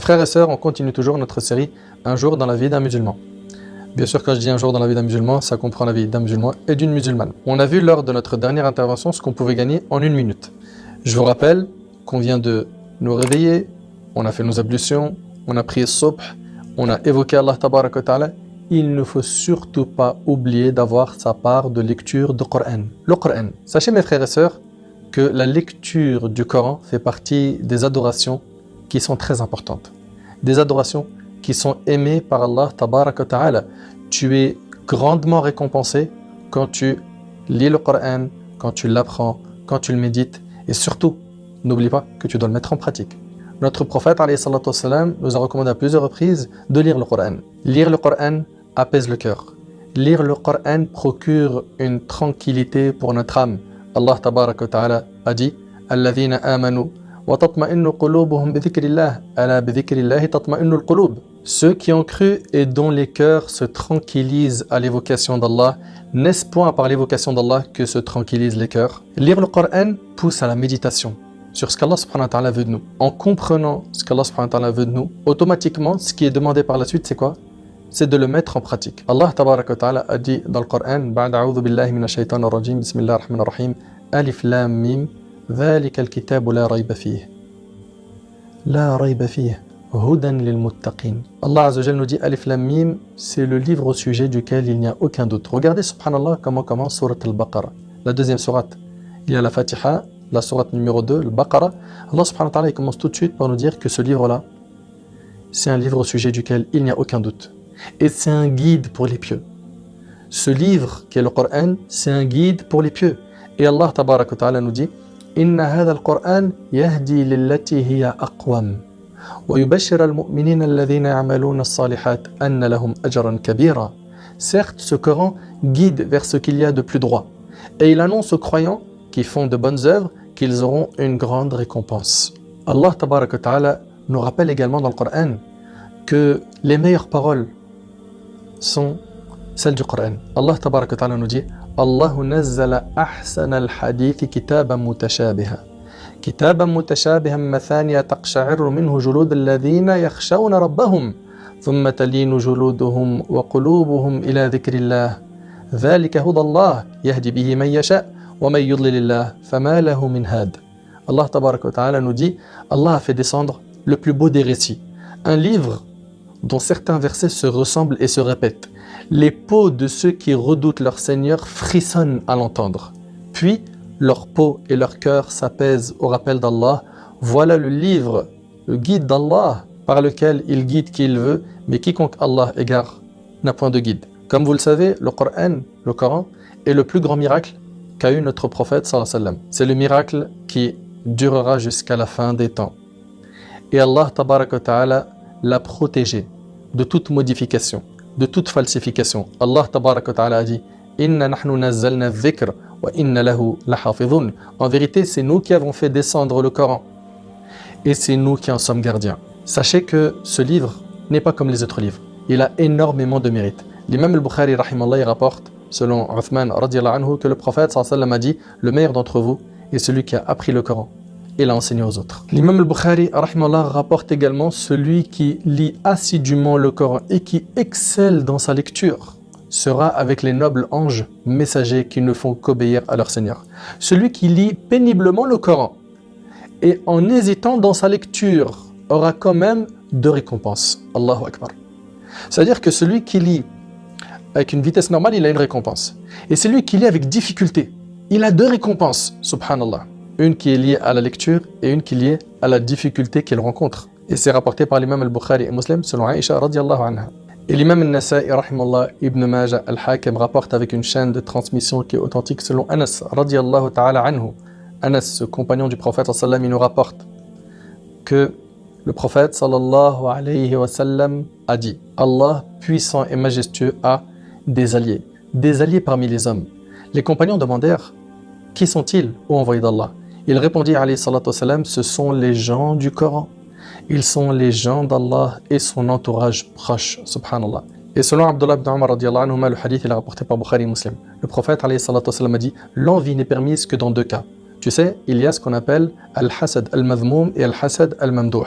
Frères et sœurs, on continue toujours notre série Un jour dans la vie d'un musulman. Bien sûr, quand je dis un jour dans la vie d'un musulman, ça comprend la vie d'un musulman et d'une musulmane. On a vu lors de notre dernière intervention ce qu'on pouvait gagner en 1 minute. Je vous rappelle qu'on vient de nous réveiller, on a fait nos ablutions, on a prié subh, on a évoqué Allah tabaraka wa ta'ala. Il ne faut surtout pas oublier d'avoir sa part de lecture du Coran. Le Coran. Sachez mes frères et sœurs que la lecture du Coran fait partie des adorations qui sont très importantes. Des adorations qui sont aimées par Allah tabaraka wa ta'ala. Tu es grandement récompensé quand tu lis le Coran, quand tu l'apprends, quand tu le médites. Et surtout, n'oublie pas que tu dois le mettre en pratique. Notre prophète alayhi salatu wassalam, nous a recommandé à plusieurs reprises de lire le Coran. Lire le Coran apaise le cœur. Lire le Coran procure une tranquillité pour notre âme. Allah tabaraka wa ta'ala a dit Alladhina amanu wa tatma'innu qulubuhum bi dhikrillah ala bi dhikrillah tatma'innu al-qulub. Ceux qui ont cru et dont les cœurs se tranquillisent à l'évocation d'Allah, n'est-ce point par l'évocation d'Allah que se tranquillisent les cœurs? Lire le Coran pousse à la méditation sur ce qu'Allah subhanahu wa ta'ala veut de nous. En comprenant ce qu'Allah subhanahu wa ta'ala veut de nous, automatiquement, ce qui est demandé par la suite, c'est quoi? C'est de le mettre en pratique. Allah tabaraka wa ta'ala a dit dans le Coran, Ba'da a'udhu billahi minash shaitanir rajim, bismillahir rahmanir rahim, Alif lam mim, dhalika al-kitabu la rayba fihi. La rayba fihi. Hudan lil muttaqin. Allah Azza wa Jalla nous dit Alif Lam Mim, c'est le livre au sujet duquel il n'y a aucun doute. Regardez subhanallah comment commence Surat al-Baqarah. La deuxième sourate. Il y a la Fatiha, la sourate numéro 2, le Baqarah. Allah subhanahu wa ta'ala il commence tout de suite par nous dire que ce livre-là, c'est un livre au sujet duquel il n'y a aucun doute. Et c'est un guide pour les pieux. Ce livre qui est le Coran, c'est un guide pour les pieux. Et Allah tabaraka wa ta'ala nous dit Inna hadha al-Qur'an yahdi lillati hiya aqwam. Certes, ce Coran guide vers ce qu'il y a de plus droit. Et il annonce aux croyants qui font de bonnes œuvres qu'ils auront une grande récompense. Allah tabaraka wa ta'ala nous rappelle également dans le Coran que les meilleures paroles sont celles du Coran. Allah tabaraka wa ta'ala nous dit Allahu nazzala ahsana al-hadith kitaban mutashabiha. كتابا متشابها مثانية تقشعر منه جلود الذين يخشون ربهم ثم تلين جلودهم وقلوبهم إلى ذكر الله ذلك هدى الله يهدي به من يشاء ومن يضلل الله فما له من هاد. Allah tabaraka wa ta'ala nous dit Allah a fait descendre le plus beau des récits, un livre dont certains versets se ressemblent et se répètent. Les peaux de ceux qui redoutent leur Seigneur frissonnent à l'entendre. Puis leur peau et leur cœur s'apaisent au rappel d'Allah. Voilà le livre, le guide d'Allah, par lequel il guide qui il veut, mais quiconque Allah égare n'a point de guide. Comme vous le savez, le Coran est le plus grand miracle qu'a eu notre prophète sallallahu alayhi wa sallam. C'est le miracle qui durera jusqu'à la fin des temps. Et Allah tabaraka wa ta'ala l'a protégé de toute modification, de toute falsification. Allah tabaraka wa ta'ala a dit Inna nahnu nazzalna dhikr wa inna lahu lahafidhun. En vérité, c'est nous qui avons fait descendre le Coran et c'est nous qui en sommes gardiens. Sachez que ce livre n'est pas comme les autres livres. Il a énormément de mérite. L'imam al-Bukhari rahimallah il rapporte selon Uthman radiyallahu anhu que le prophète sallallahu alayhi wa sallam a dit le meilleur d'entre vous est celui qui a appris le Coran et l'a enseigné aux autres. L'imam al-Bukhari rahimallah rapporte également celui qui lit assidûment le Coran et qui excelle dans sa lecture sera avec les nobles anges messagers qui ne font qu'obéir à leur Seigneur. Celui qui lit péniblement le Coran et en hésitant dans sa lecture aura quand même 2 récompenses. Allahu Akbar. C'est-à-dire que celui qui lit avec une vitesse normale, il a une récompense. Et celui qui lit avec difficulté, il a 2 récompenses. Subhanallah. Une qui est liée à la lecture et une qui est liée à la difficulté qu'il rencontre. Et c'est rapporté par l'imam al-Bukhari et Muslim selon Aïcha radiyallahu anha. Et l'imam al-Nasa'i, rahimallah, Ibn Majah, al-Hakim rapporte avec une chaîne de transmission qui est authentique selon Anas, radiyallahu ta'ala anhu. Anas, ce compagnon du prophète, sallam, il nous rapporte que le prophète, sallallahu alayhi wa sallam, a dit Allah, puissant et majestueux, a des alliés parmi les hommes. Les compagnons demandèrent qui sont-ils, ô envoyé d'Allah? Il répondit, alayhi salatu wa sallam, ce sont les gens du Coran. Ils sont les gens d'Allah et son entourage proche, subhanallah. Et selon Abdullah ibn Umar radiyallahu anhuma, le hadith il est rapporté par Bukhari et Muslim. Le prophète alayhi salatu wa sallam a dit l'envie n'est permise que dans 2 cas. Tu sais, il y a ce qu'on appelle al-hasad al-madhmoum et al-hasad al-mamdouh.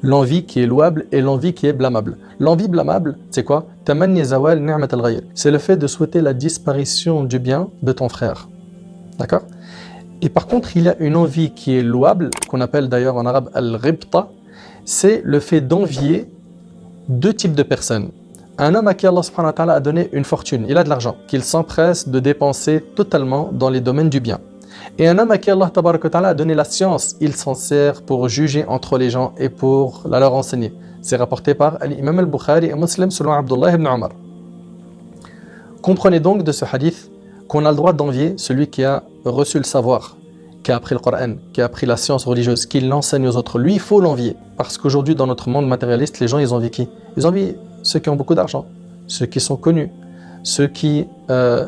l'envie qui est louable et l'envie qui est blâmable. L'envie blâmable, c'est quoi? Tamanni zawal ni'mat al-ghayr. C'est le fait de souhaiter la disparition du bien de ton frère. D'accord? Et par contre, il y a une envie qui est louable, qu'on appelle d'ailleurs en arabe al-ghibta, c'est le fait d'envier deux types de personnes. Un homme à qui Allah subhanahu wa ta'ala a donné une fortune, il a de l'argent, qu'il s'empresse de dépenser totalement dans les domaines du bien. Et un homme à qui Allah tabaraka wa ta'ala a donné la science, il s'en sert pour juger entre les gens et pour la leur enseigner. C'est rapporté par l'imam al-Bukhari et Muslim selon Abdullah ibn Umar. Comprenez donc de ce hadith qu'on a le droit d'envier celui qui a reçu le savoir, qui a appris le Coran, qui a appris la science religieuse, qui l'enseigne aux autres. Lui, il faut l'envier. Parce qu'aujourd'hui, dans notre monde matérialiste, les gens, ils envient qui? Ils envient ceux qui ont beaucoup d'argent, ceux qui sont connus, ceux qui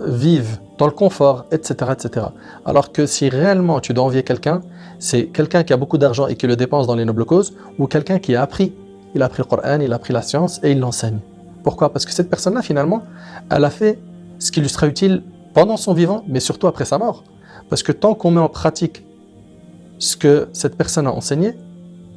vivent dans le confort, etc., etc. Alors que si réellement tu dois envier quelqu'un, c'est quelqu'un qui a beaucoup d'argent et qui le dépense dans les nobles causes, ou quelqu'un qui a appris. Il a appris le Coran, il a appris la science et il l'enseigne. Pourquoi? Parce que cette personne-là, finalement, elle a fait ce qui lui sera utile pendant son vivant, mais surtout après sa mort. Parce que tant qu'on met en pratique ce que cette personne a enseigné,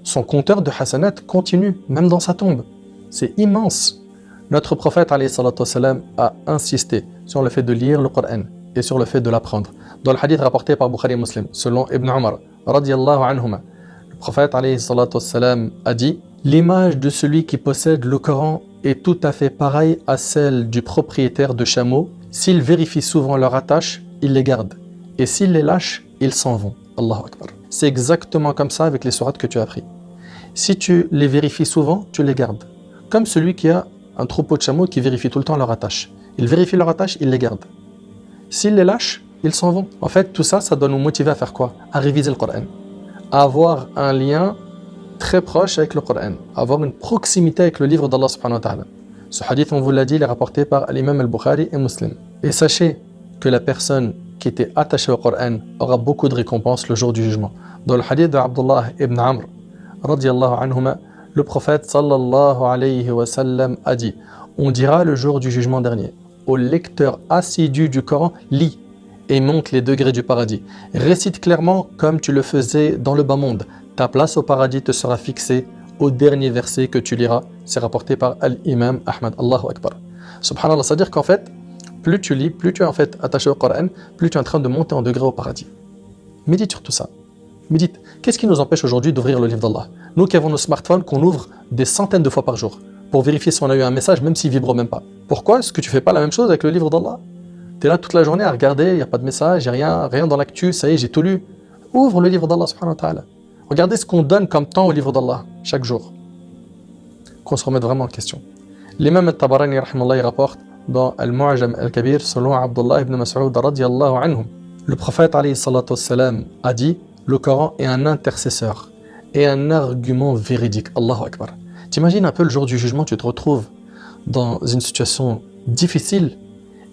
son compteur de hasanat continue, même dans sa tombe. C'est immense. Notre prophète alayhi salatu wassalam, a insisté sur le fait de lire le Coran et sur le fait de l'apprendre. Dans le hadith rapporté par Bukhari et Muslim, selon Ibn Umar, radiyallahu anhuma, le prophète alayhi salatu wassalam, a dit: l'image de celui qui possède le Coran est tout à fait pareille à celle du propriétaire de chameaux. S'il vérifie souvent leur attache, il les garde. Et s'il les lâche, ils s'en vont. Allahu Akbar. C'est exactement comme ça avec les sourates que tu as appris. Si tu les vérifies souvent, tu les gardes. Comme celui qui a un troupeau de chameaux qui vérifie tout le temps leur attache. Il vérifie leur attache, il les garde. S'il les lâche, ils s'en vont. En fait, tout ça, ça doit nous motiver à faire quoi? À réviser le Coran. À avoir un lien très proche avec le Coran. À avoir une proximité avec le livre d'Allah subhanahu wa ta'ala. Ce hadith, on vous l'a dit, il est rapporté par l'imam al-Bukhari et Muslim. Et sachez que la personne qui était attachée au Coran aura beaucoup de récompenses le jour du jugement. Dans le hadith d'Abdullah ibn Amr, radiyallahu anhuma, le prophète sallallahu alayhi wa sallam a dit: on dira le jour du jugement dernier au lecteur assidu du Coran, lis et monte les degrés du paradis. Récite clairement comme tu le faisais dans le bas monde. Ta place au paradis te sera fixée au dernier verset que tu liras. C'est rapporté par l'imam Ahmad. Allahu Akbar. Subhanallah, c'est-à-dire qu'en fait, plus tu lis, plus tu es en fait attaché au Coran, plus tu es en train de monter en degré au paradis. Médite sur tout ça. Médite. Qu'est-ce qui nous empêche aujourd'hui d'ouvrir le livre d'Allah? Nous qui avons nos smartphones qu'on ouvre des centaines de fois par jour pour vérifier si on a eu un message, même s'il vibre même pas. Pourquoi est-ce que tu fais pas la même chose avec le livre d'Allah? Tu es là toute la journée à regarder, il n'y a pas de message, il n'y a rien dans l'actu, ça y est, j'ai tout lu. Ouvre le livre d'Allah subhanahu wa ta'ala. Regardez ce qu'on donne comme temps au livre d'Allah chaque jour. Qu'on se remette vraiment en question. L'imam al-Tabarani rahimahullah, il rapporte dans Al-Mu'jam al-Kabir selon Abdullah ibn Mas'ud radiyallahu anhu. Le prophète alayhi salatu wassalam a dit: le Coran est un intercesseur et un argument véridique. Allahu Akbar. T'imagines un peu le jour du jugement, tu te retrouves dans une situation difficile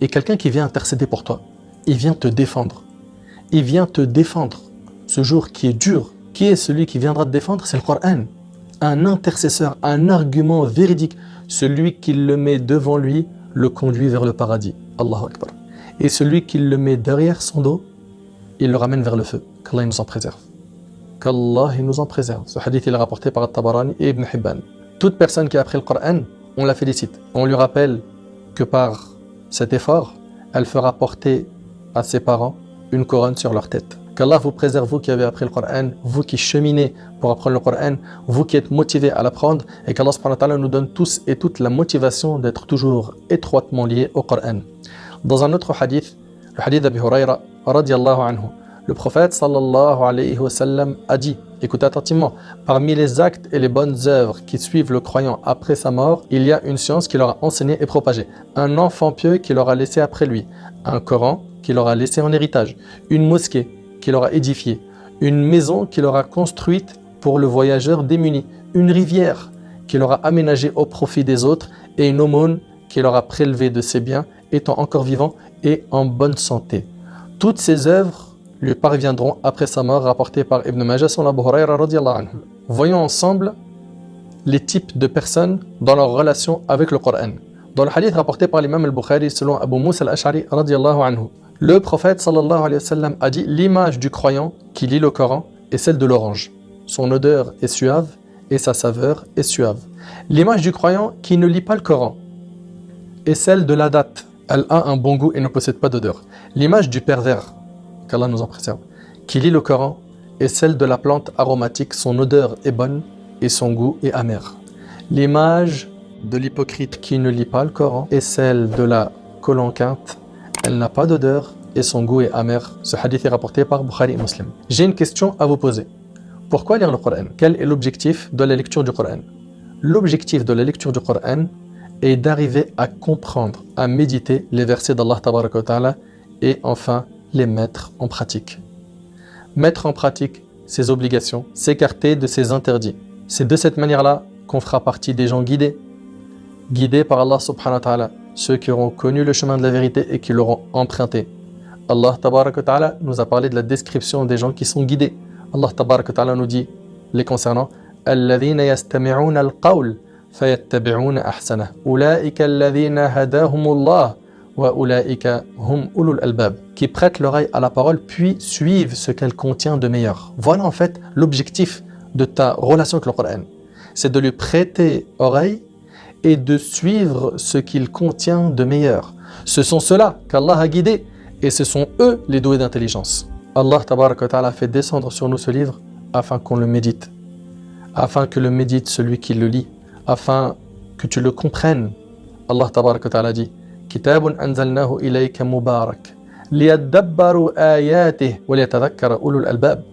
et quelqu'un qui vient intercéder pour toi, il vient te défendre. Il vient te défendre. Ce jour qui est dur, qui est celui qui viendra te défendre? C'est le Coran. Un intercesseur, un argument véridique. Celui qui le met devant lui le conduit vers le paradis. Allahu Akbar. Et celui qui le met derrière son dos, il le ramène vers le feu. Qu'Allah nous en préserve. Qu'Allah nous en préserve. Ce hadith il est rapporté par At-Tabarani et Ibn Hibban. Toute personne qui a appris le Coran, on la félicite. On lui rappelle que par cet effort, elle fera porter à ses parents une couronne sur leur tête. Qu'Allah vous préserve, vous qui avez appris le Coran, vous qui cheminez pour apprendre le Coran, vous qui êtes motivés à l'apprendre, et qu'Allah subhanahu wa ta'ala nous donne tous et toutes la motivation d'être toujours étroitement liés au Coran. Dans un autre hadith, le hadith d'Abi Hurayra, radiyallahu anhu, le prophète sallallahu alayhi wa sallam a dit, écoutez attentivement, parmi les actes et les bonnes œuvres qui suivent le croyant après sa mort, il y a une science qu'il aura enseignée et propagée, un enfant pieux qu'il aura laissé après lui, un Coran qu'il aura laissé en héritage, une mosquée qu'il aura édifiée, une maison qu'il aura construite pour le voyageur démuni, une rivière qu'il aura aménagée au profit des autres et une aumône qu'il aura prélevée de ses biens étant encore vivant et en bonne santé. Toutes ces œuvres lui parviendront après sa mort, rapportées par Ibn Majah sur Abu Hurayra radiyallahu anhu. Voyons ensemble les types de personnes dans leur relation avec le Coran. Dans le hadith rapporté par l'imam al-Bukhari selon Abu Musa al-Ash'ari radiyallahu anhu, le prophète sallallahu alayhi wa sallam a dit: l'image du croyant qui lit le Coran est celle de l'orange. Son odeur est suave et sa saveur est suave. L'image du croyant qui ne lit pas le Coran est celle de la date. Elle a un bon goût et ne possède pas d'odeur. L'image du pervers, qu'Allah nous en préserve, qui lit le Coran est celle de la plante aromatique. Son odeur est bonne et son goût est amer. L'image de l'hypocrite qui ne lit pas le Coran est celle de la colonquinte. Elle n'a pas d'odeur et son goût est amer. Ce hadith est rapporté par Bukhari et Muslim. J'ai une question à vous poser. Pourquoi lire le Coran? Quel est l'objectif de la lecture du Coran? L'objectif de la lecture du Coran est d'arriver à comprendre, à méditer les versets d'Allah Tabaraka wa Ta'ala et enfin les mettre en pratique. Mettre en pratique ses obligations, s'écarter de ses interdits. C'est de cette manière-là qu'on fera partie des gens guidés. Guidés par Allah Subhanahu wa Ta'ala, ceux qui auront connu le chemin de la vérité et qui l'auront emprunté. Allah Tabaraka wa Ta'ala nous a parlé de la description des gens qui sont guidés. Allah Tabaraka wa Ta'ala nous dit les concernant الذين يستمعون القول فيتبعون أحسنه أولئك الذين هداهم الله وأولئك هم أولو الألباب qui prêtent l'oreille à la parole puis suivent ce qu'elle contient de meilleur. Voilà en fait l'objectif de ta relation avec le Coran. C'est de lui prêter oreille et de suivre ce qu'il contient de meilleur. Ce sont ceux-là qu'Allah a guidés et ce sont eux les doués d'intelligence. Allah Tabaraka wa Ta'ala fait descendre sur nous ce livre afin qu'on le médite, afin que le médite celui qui le lit, afin que tu le comprennes. Allah Tabaraka wa Ta'ala dit Kitabun anzalnahu ilayka mubarak liyadabbaru ayatih wa liyatadhakkara ulul albab.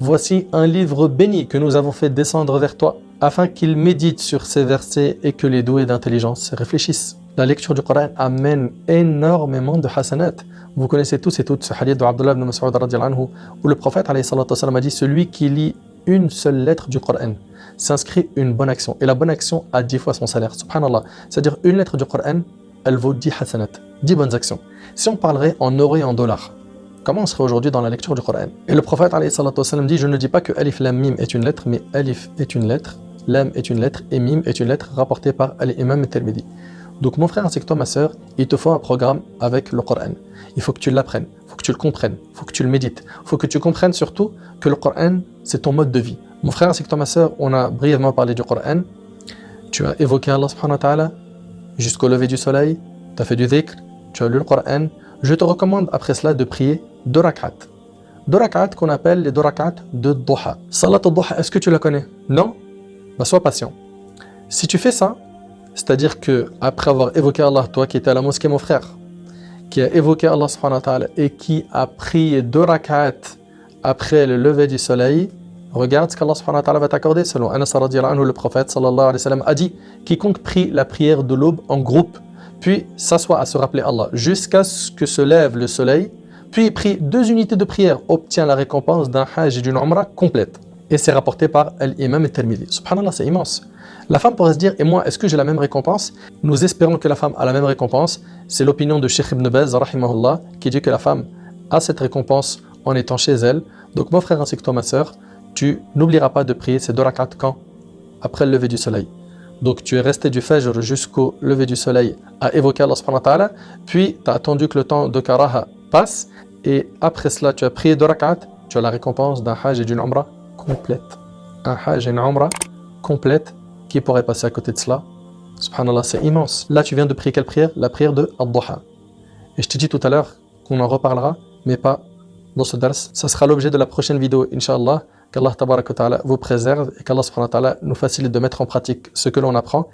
Voici un livre béni que nous avons fait descendre vers toi afin qu'il médite sur ces versets et que les doués d'intelligence réfléchissent. La lecture du Coran amène énormément de hasanat. Vous connaissez tous et toutes ce hadith de Abdullah ibn Mas'ud radhiyallahu anhu où le prophète alayhi salatu wasallam a dit celui qui lit une seule lettre du Coran s'inscrit une bonne action et la bonne action a 10 fois son salaire. Subhanallah. C'est-à-dire une lettre du Coran, elle vaut 10 hasanat, 10 bonnes actions. Si on parlerait en euros et en dollars, comment on serait aujourd'hui dans la lecture du Coran? Et le prophète alayhi salatu wasallam dit je ne dis pas que Alif Lam Mim est une lettre, mais Alif est une lettre, Lam est une lettre et Mim est une lettre rapportée par l'imam Tirmidhi. Donc mon frère ainsi que toi ma soeur, il te faut un programme avec le Coran. Il faut que tu l'apprennes, il faut que tu le comprennes, il faut que tu le médites. Il faut que tu comprennes surtout que le Coran, c'est ton mode de vie. Mon frère ainsi que toi ma soeur, on a brièvement parlé du Coran. Tu as évoqué Allah subhanahu wa ta'ala jusqu'au lever du soleil, tu as fait du dhikr, tu as lu le Coran. Je te recommande après cela de prier 2 rak'at. 2 rak'at qu'on appelle les 2 rak'at de Duha. Salat al-Duha, est-ce que tu la connais? Non? Bah sois patient. Si tu fais ça, c'est-à-dire que après avoir évoqué Allah, toi qui étais à la mosquée mon frère, qui a évoqué Allah subhanahu wa ta'ala et qui a prié 2 rak'at après le lever du soleil, regarde ce qu'Allah subhanahu wa ta'ala va t'accorder. Selon Anas radhiyallahu anhu, le prophète sallallahu alayhi wa sallam a dit quiconque prie la prière de l'aube en groupe puis s'assoit à se rappeler Allah jusqu'à ce que se lève le soleil, puis prie 2 unités de prière, obtient la récompense d'un hajj et d'une umrah complète. Et c'est rapporté par l'imam Tirmidhi. Subhanallah, c'est immense. La femme pourrait se dire, et moi, est-ce que j'ai la même récompense? Nous espérons que la femme a la même récompense. C'est l'opinion de Cheikh Ibn Baz, rahimahullah, qui dit que la femme a cette récompense en étant chez elle. Donc mon frère ainsi que toi, ma soeur, tu n'oublieras pas de prier ces 2 rak'at quand? Après le lever du soleil. Donc tu es resté du Fajr jusqu'au lever du soleil à évoquer Allah subhanahu wa ta'ala, puis tu as attendu que le temps de Karaha passe, et après cela tu as prié 2 rak'at, tu as la récompense d'un hajj et d'une umrah complète. Un hajj et une umrah complète, qui pourrait passer à côté de cela? Subhanallah, c'est immense. Là tu viens de prier quelle prière? La prière de Ad-Duha. Et je t'ai dit tout à l'heure qu'on en reparlera, mais pas dans ce dars. Ça sera l'objet de la prochaine vidéo, Inch'Allah. Qu'Allah Tabaraka wa Ta'ala vous préserve et qu'Allah Subhanahu wa Ta'ala nous facilite de mettre en pratique ce que l'on apprend.